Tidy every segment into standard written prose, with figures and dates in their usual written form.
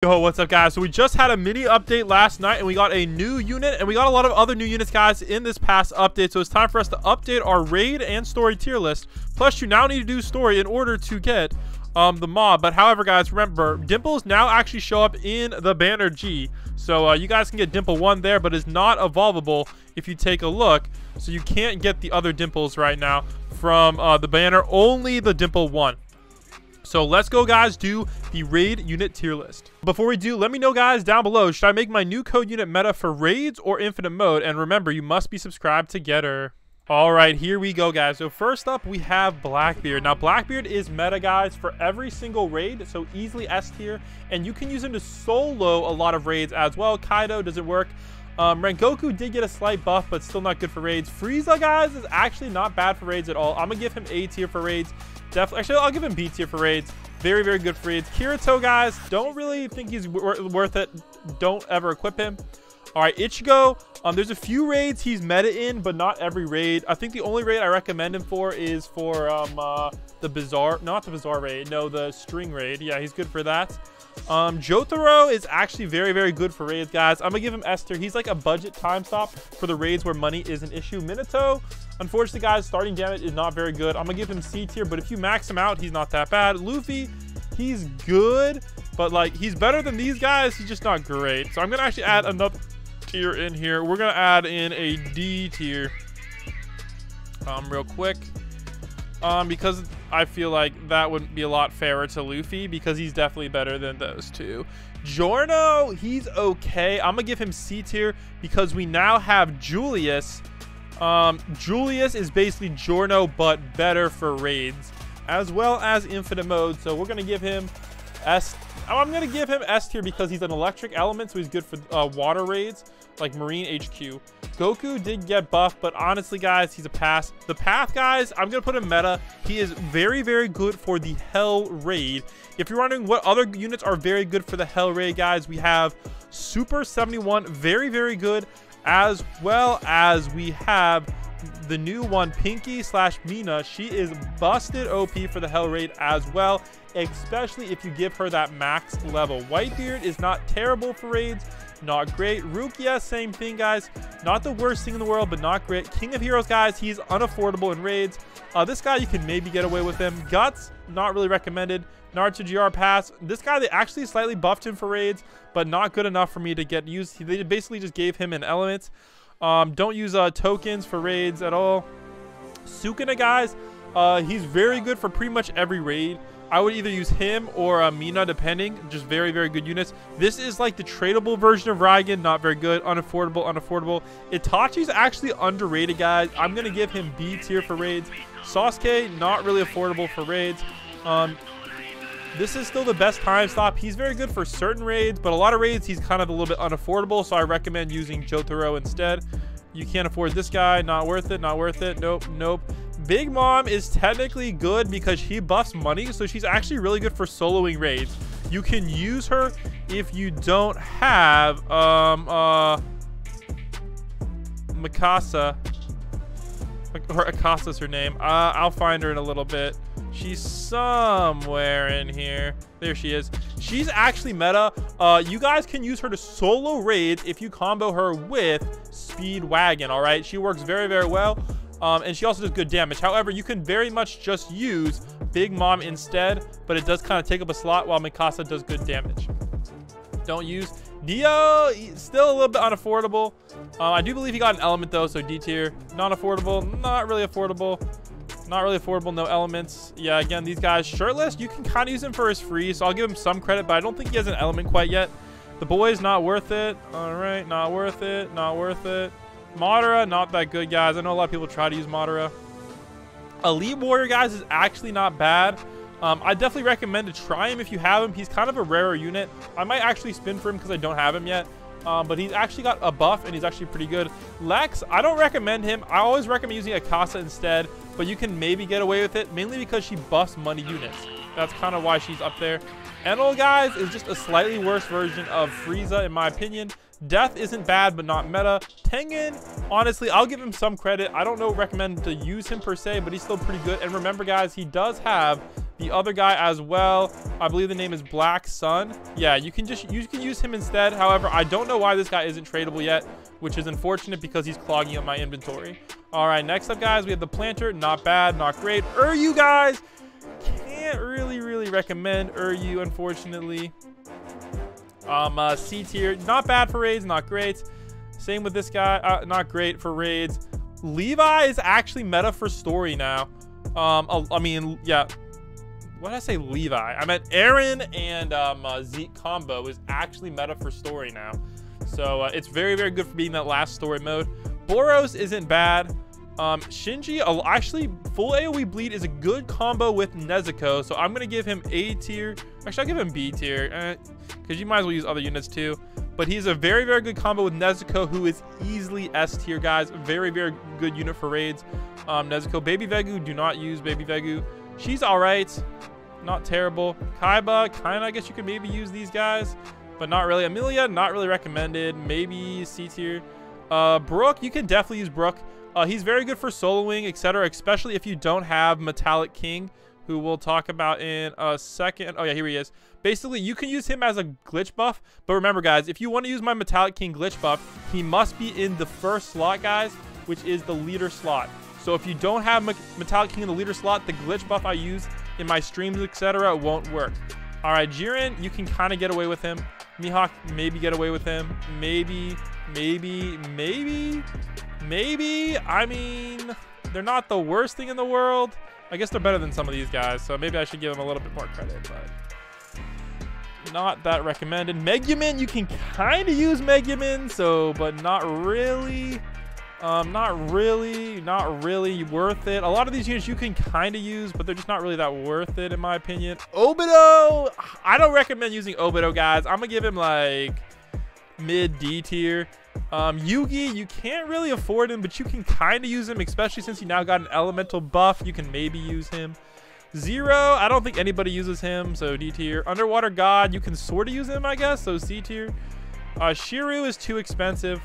Yo, what's up guys? So we just had a mini update last night and we got a new unit and we got a lot of other new units guys in this past update. So it's time for us to update our raid and story tier list. Plus you now need to do story in order to get the mob. But however guys, remember dimples now actually show up in the banner G. So you guys can get dimple 1 there, but it's not evolvable if you take a look. So you can't get the other dimples right now from the banner, only the dimple 1. So let's go guys, do the raid unit tier list. Before we do, let me know guys down below, should I make my new code unit meta for raids or infinite mode? And remember, you must be subscribed to get her. All right, here we go guys. So first up we have Blackbeard. Now Blackbeard is meta guys for every single raid, so easily S tier, and you can use him to solo a lot of raids as well. Kaido doesn't work. Rengoku did get a slight buff, but still not good for raids. Frieza guys is actually not bad for raids at all. I'm gonna give him A tier for raids. Definitely, actually, I'll give him B tier for raids. Very, very good for raids. Kirito, guys, don't really think he's worth it. Don't ever equip him. All right, Ichigo. There's a few raids he's meta in, but not every raid. I think the only raid I recommend him for is for the Bizarre, not the Bizarre raid. No, the String raid. Yeah, he's good for that. Jotaro is actually very, very good for raids, guys. I'm gonna give him S tier. He's like a budget time stop for the raids where money is an issue. Minato, unfortunately, guys, starting damage is not very good. I'm gonna give him C tier, but if you max him out, he's not that bad. Luffy, he's good, but like he's better than these guys. He's just not great. So I'm gonna actually add another tier in here. We're gonna add in a D tier, real quick. Because I feel like that would be a lot fairer to Luffy because he's definitely better than those two. Giorno, he's okay. I'm gonna give him C tier because we now have Julius. Julius is basically Giorno but better for raids as well as infinite mode. So we're gonna give him S. I'm gonna give him S tier because he's an electric element, so he's good for water raids like Marine HQ. Goku did get buffed, but honestly guys, he's a pass. The Path guys, I'm gonna put him meta. He is very, very good for the Hell raid. If you're wondering what other units are very good for the Hell raid, guys, we have Super 71, very, very good, as well as we have the new one, Pinky / Mina. She is busted OP for the Hell raid as well, especially if you give her that max level. Whitebeard is not terrible for raids, not great. Rukia, same thing guys, not the worst thing in the world, but not great. King of Heroes guys, he's unaffordable in raids. This guy, you can maybe get away with him. Guts, not really recommended. Naruto GR pass. This guy, they actually slightly buffed him for raids, but not good enough for me to get used. They basically just gave him an element. Don't use tokens for raids at all. Sukuna guys, he's very good for pretty much every raid. I would either use him or Mina, depending. Just very, very good units. This is like the tradable version of Raigen. Not very good. Unaffordable, unaffordable. Itachi's actually underrated, guys. I'm going to give him B tier for raids. Sasuke, not really affordable for raids. This is still the best time stop. He's very good for certain raids, but a lot of raids, he's kind of a little bit unaffordable. So I recommend using Jotaro instead. You can't afford this guy. Not worth it. Not worth it. Nope. Nope. Big Mom is technically good because she buffs money, so she's actually really good for soloing raids. You can use her if you don't have Mikasa, or Akasa's her name. I'll find her in a little bit. She's somewhere in here. There she is. She's actually meta. You guys can use her to solo raids if you combo her with Speedwagon. All right, she works very, very well. And she also does good damage. However, you can very much just use Big Mom instead, but it does kind of take up a slot while Mikasa does good damage. Don't use Neo. Still a little bit unaffordable. I do believe he got an element though, so D tier. Not affordable. Not really affordable. Not really affordable. No elements. Yeah, again, these guys shirtless. You can kind of use him for his free, so I'll give him some credit, but I don't think he has an element quite yet. The boys, not worth it. All right, not worth it. Not worth it. Madara, not that good, guys. I know a lot of people try to use Madara. Elite Warrior, guys, is actually not bad. I definitely recommend to try him if you have him. He's kind of a rarer unit. I might actually spin for him because I don't have him yet. But he's actually got a buff and he's actually pretty good. Lex, I don't recommend him. I always recommend using Akasa instead, but you can maybe get away with it, mainly because she buffs money units. That's kind of why she's up there. Enel, guys, is just a slightly worse version of Frieza, in my opinion. Death isn't bad, but not meta. Tengen, honestly, I'll give him some credit. I don't recommend to use him per se, but he's still pretty good. And remember, guys, he does have The other guy as well, I believe the name is Black Sun. Yeah, you can use him instead. However, I don't know why this guy isn't tradable yet, which is unfortunate because he's clogging up my inventory. All right, next up, guys, we have the Planter. Not bad, not great. You guys, can't really recommend you, unfortunately. C tier, not bad for raids, not great. Same with this guy, not great for raids. Levi is actually meta for story now. I mean, yeah. What did I say? Levi. I meant Aaron and Zeke combo is actually meta for story now. So it's very good for being that last story mode. Boros isn't bad. Shinji, actually, full AoE bleed is a good combo with Nezuko. So I'm going to give him A tier. Actually, I'll give him B tier. Because you might as well use other units too. But he's a very good combo with Nezuko, who is easily S tier, guys. Very good unit for raids. Nezuko. Baby Vegu, do not use Baby Vegu. She's all right. Not terrible. Kaiba, kind of, I guess you could maybe use these guys, but not really. Amelia, not really recommended. Maybe C tier. Brooke, you can definitely use Brooke. He's very good for soloing, etc., especially if you don't have Metallic King, who we'll talk about in a second. Oh, yeah, here he is. Basically, you can use him as a glitch buff, but remember, guys, if you want to use my Metallic King glitch buff, he must be in the first slot, guys, which is the leader slot. So if you don't have Metallic King in the leader slot, the glitch buff I use in my streams, etc., won't work. All right, Jiren, you can kind of get away with him. Mihawk, maybe get away with him. Maybe. I mean, they're not the worst thing in the world. I guess they're better than some of these guys, so maybe I should give them a little bit more credit, but not that recommended. Megumin, you can kind of use Megumin, but not really. Not really worth it. A lot of these units you can kind of use, but they're just not really that worth it, in my opinion. Obito, I don't recommend using Obito, guys. I'm gonna give him like mid D tier. Yugi, you can't really afford him, but you can kind of use him, especially since he now got an elemental buff. You can maybe use him. Zero, I don't think anybody uses him, so D tier. Underwater God, you can sort of use him, I guess, so C tier. Shiru is too expensive.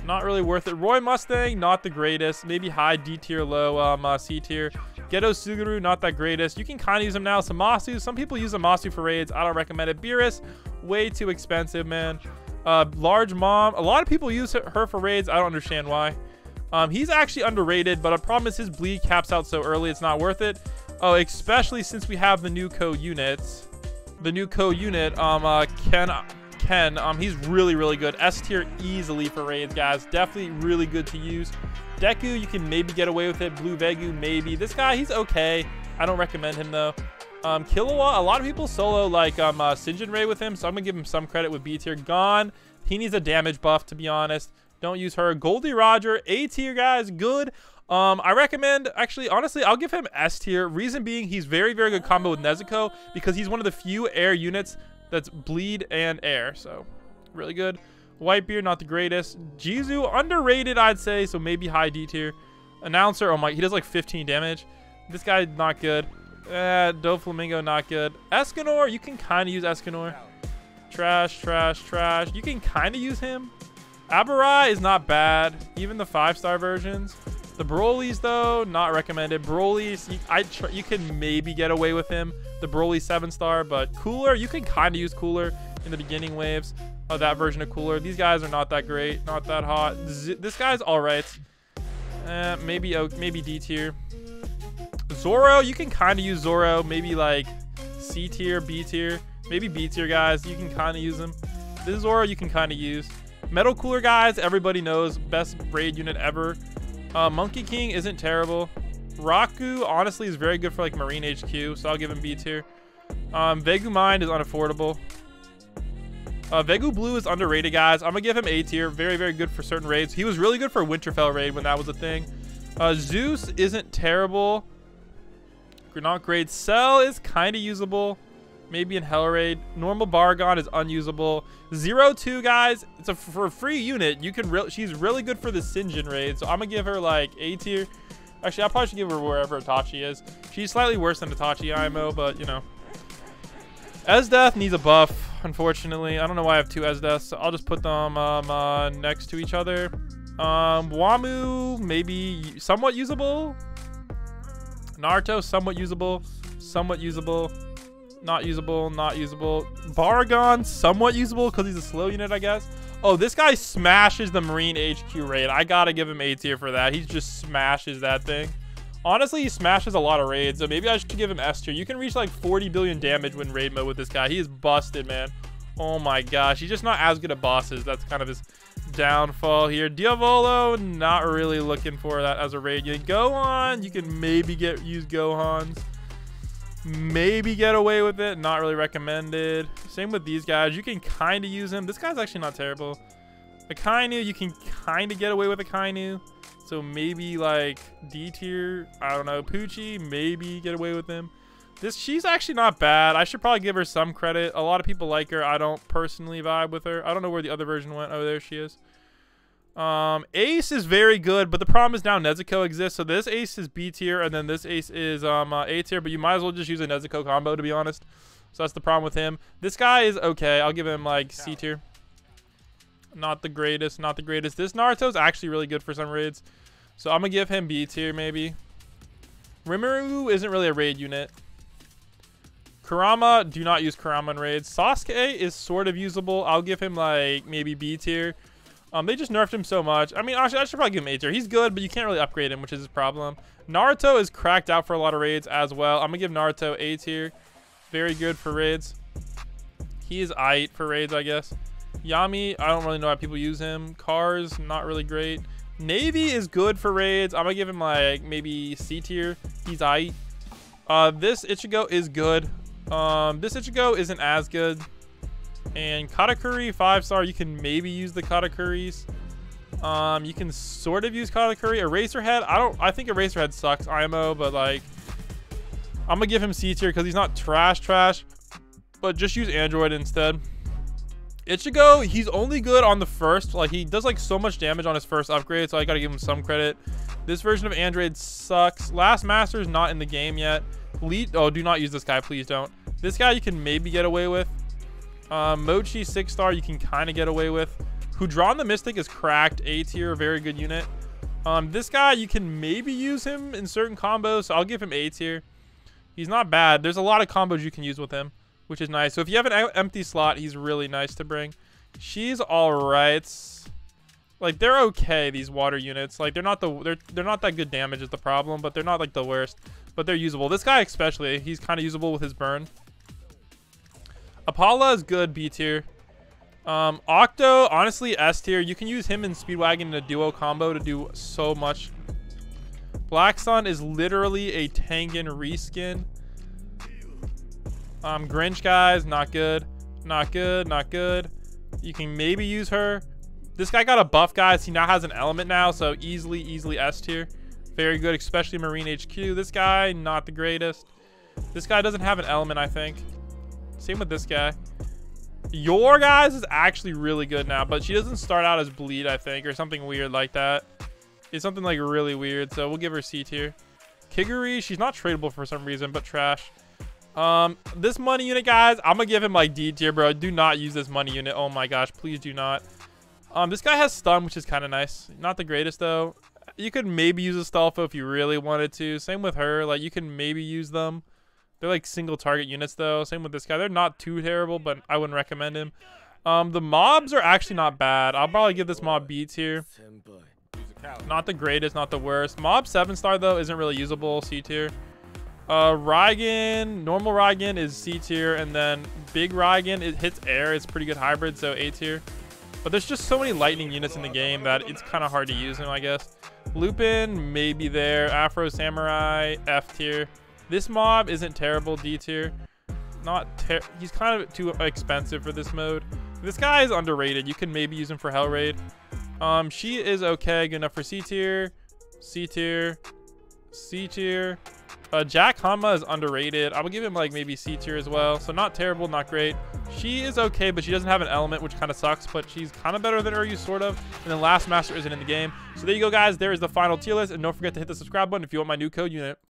Not really worth it. Roy Mustang, not the greatest. Maybe high D tier, low C tier. Geto Suguru, not that greatest. You can kind of use him now. Samasu, some people use Samasu for raids. I don't recommend it. Beerus, way too expensive, man. Large Mom, a lot of people use her for raids. I don't understand why. He's actually underrated, but the problem is his bleed caps out so early, it's not worth it. Oh, especially since we have the new co-units. The new co-unit, Ken, he's really good. S tier easily for raids, guys. Definitely really good to use. Deku, you can maybe get away with it. Blue Vegu, maybe. This guy, he's okay. I don't recommend him though. Killua, a lot of people solo like Sinjin Ray with him, so I'm gonna give him some credit with B tier. Gon, he needs a damage buff, to be honest. Don't use her. Goldie Roger, A tier, guys, good. I recommend, actually, honestly, I'll give him S tier. Reason being, he's very good combo with Nezuko because he's one of the few air units that's bleed and air, so really good. Whitebeard, not the greatest. Jizu, underrated, I'd say, so maybe high D tier. Announcer, oh my, he does like 15 damage. This guy, not good. Doflamingo, not good. Escanor, you can kind of use Escanor. Trash. You can kind of use him. Abarai is not bad, even the 5-star versions. The Broly's, though, not recommended. Broly's, you can maybe get away with him. The Broly 7-star, but Cooler, you can kind of use Cooler in the beginning waves of that version of Cooler. These guys are not that great, not that hot. This guy's all right. Maybe D tier. Zoro, you can kind of use Zoro. Maybe like C tier, B tier. Maybe B tier, guys. You can kind of use him. This Zoro you can kind of use. Metal Cooler, guys, everybody knows. Best raid unit ever. Monkey King isn't terrible. Raku, honestly, is very good for like Marine HQ, so I'll give him B tier. Vegu Mind is unaffordable. Vegu Blue is underrated, guys. I'm gonna give him A tier. Very good for certain raids. He was really good for Winterfell raid when that was a thing. Zeus isn't terrible. Not great. Cell is kind of usable. Maybe in Hell raid. Normal Bargon is unusable. 0-2, guys. It's for a free unit. You can she's really good for the Sinjin raid, so I'm gonna give her like A tier. Actually, I probably should give her wherever Itachi is. She's slightly worse than Itachi IMO, but you know. Esdeath needs a buff, unfortunately. I don't know why I have two Esdeaths, so I'll just put them next to each other. Wamu, maybe somewhat usable. Naruto, somewhat usable. somewhat usable. Not usable, not usable. Baragon, somewhat usable because he's a slow unit, I guess. Oh, this guy smashes the Marine HQ raid. I gotta give him A tier for that. He just smashes that thing. Honestly, he smashes a lot of raids, so maybe I should give him S tier. You can reach like 40 billion damage when raid mode with this guy. He is busted, man. Oh my gosh, he's just not as good at bosses. That's kind of his downfall here. Diavolo, not really looking for that as a raid unit. Gohan, you can maybe use Gohans. Maybe get away with it. Not really recommended. Same with these guys. You can kind of use him. This guy's actually not terrible. Akainu, you can kind of get away with Akainu. So maybe like D tier. I don't know. Poochie, maybe get away with him. She's actually not bad. I should probably give her some credit. A lot of people like her. I don't personally vibe with her. I don't know where the other version went. Oh, there she is. Ace is very good, but the problem is now Nezuko exists. So this Ace is B tier, and then this Ace is A tier. But you might as well just use a Nezuko combo, to be honest. So that's the problem with him. This guy is okay. I'll give him like C tier. Not the greatest. Not the greatest. This Naruto is actually really good for some raids. So I'm gonna give him B tier maybe. Rimuru isn't really a raid unit. Kurama, do not use Kurama in raids. Sasuke is sort of usable. I'll give him like maybe B tier. They just nerfed him so much. I mean, I should probably give him A tier. He's good, but you can't really upgrade him, which is his problem. Naruto is cracked out for a lot of raids as well. I'm gonna give Naruto A tier. Very good for raids. He is aight for raids, I guess. Yami, I don't really know how people use him. Cars, not really great. Navy is good for raids. I'm gonna give him like maybe C tier. He's aight. This Ichigo is good. This Ichigo isn't as good. And Katakuri 5-star, you can maybe use the Katakuris. You can sort of use Katakuri. Eraserhead, I think Eraserhead sucks IMO, but like I'm gonna give him C tier because he's not trash, but just use Android instead. Ichigo, he's only good on the first, like he does like so much damage on his first upgrade, so I gotta give him some credit. This version of Android sucks. Last Master is not in the game yet. Oh, do not use this guy, please don't. This guy you can maybe get away with. Mochi 6-star you can kind of get away with. Hudron the Mystic is cracked, A tier, very good unit. This guy you can maybe use him in certain combos, so I'll give him A tier. He's not bad. There's a lot of combos you can use with him, which is nice. So if you have an empty slot, he's really nice to bring. She's all right. Like they're okay, these water units. Like they're not that good damage is the problem, but they're not like the worst. But they're usable. This guy especially, he's kind of usable with his burn. Apollo is good, B tier. Octo, honestly, S tier. You can use him in Speedwagon in a duo combo to do so much. Black Sun is literally a Tengen reskin. Grinch, guys, not good. Not good, not good. You can maybe use her. This guy got a buff, guys. He now has an element now, so easily S tier. Very good, especially Marine HQ. This guy, not the greatest. This guy doesn't have an element, I think. Same with this guy. Your guys is actually really good now, but she doesn't start out as bleed, I think, or something weird like that. It's something like really weird, so we'll give her C tier. Kiguri, she's not tradable for some reason, but trash. This money unit, guys, I'm gonna give him like D tier, bro. Do not use this money unit. Oh my gosh, please do not. This guy has stun, which is kind of nice. Not the greatest though. You could maybe use a Stalfo if you really wanted to. Same with her, like you can maybe use them. They're like single target units though. Same with this guy. They're not too terrible, but I wouldn't recommend him. The mobs are actually not bad. I'll probably give this mob B tier. Not the greatest, not the worst. Mob 7-star though isn't really usable, C tier. Raigan, normal Raigan is C tier, and then big Raigan, it hits air. It's pretty good hybrid, so A tier. But there's just so many lightning units in the game that it's kind of hard to use him, I guess. Lupin, maybe there. Afro Samurai, F tier. This mob isn't terrible, D tier. He's kind of too expensive for this mode. This guy is underrated. You can maybe use him for Hell Raid. She is okay, good enough for C tier. C tier. C tier. Jack Hanma is underrated. I would give him like maybe C tier as well. So not terrible, not great. She is okay, but she doesn't have an element, which kind of sucks, but she's kind of better than Uryu, sort of. And then Last Master isn't in the game. So there you go, guys. There is the final tier list. And don't forget to hit the subscribe button if you want my new code unit.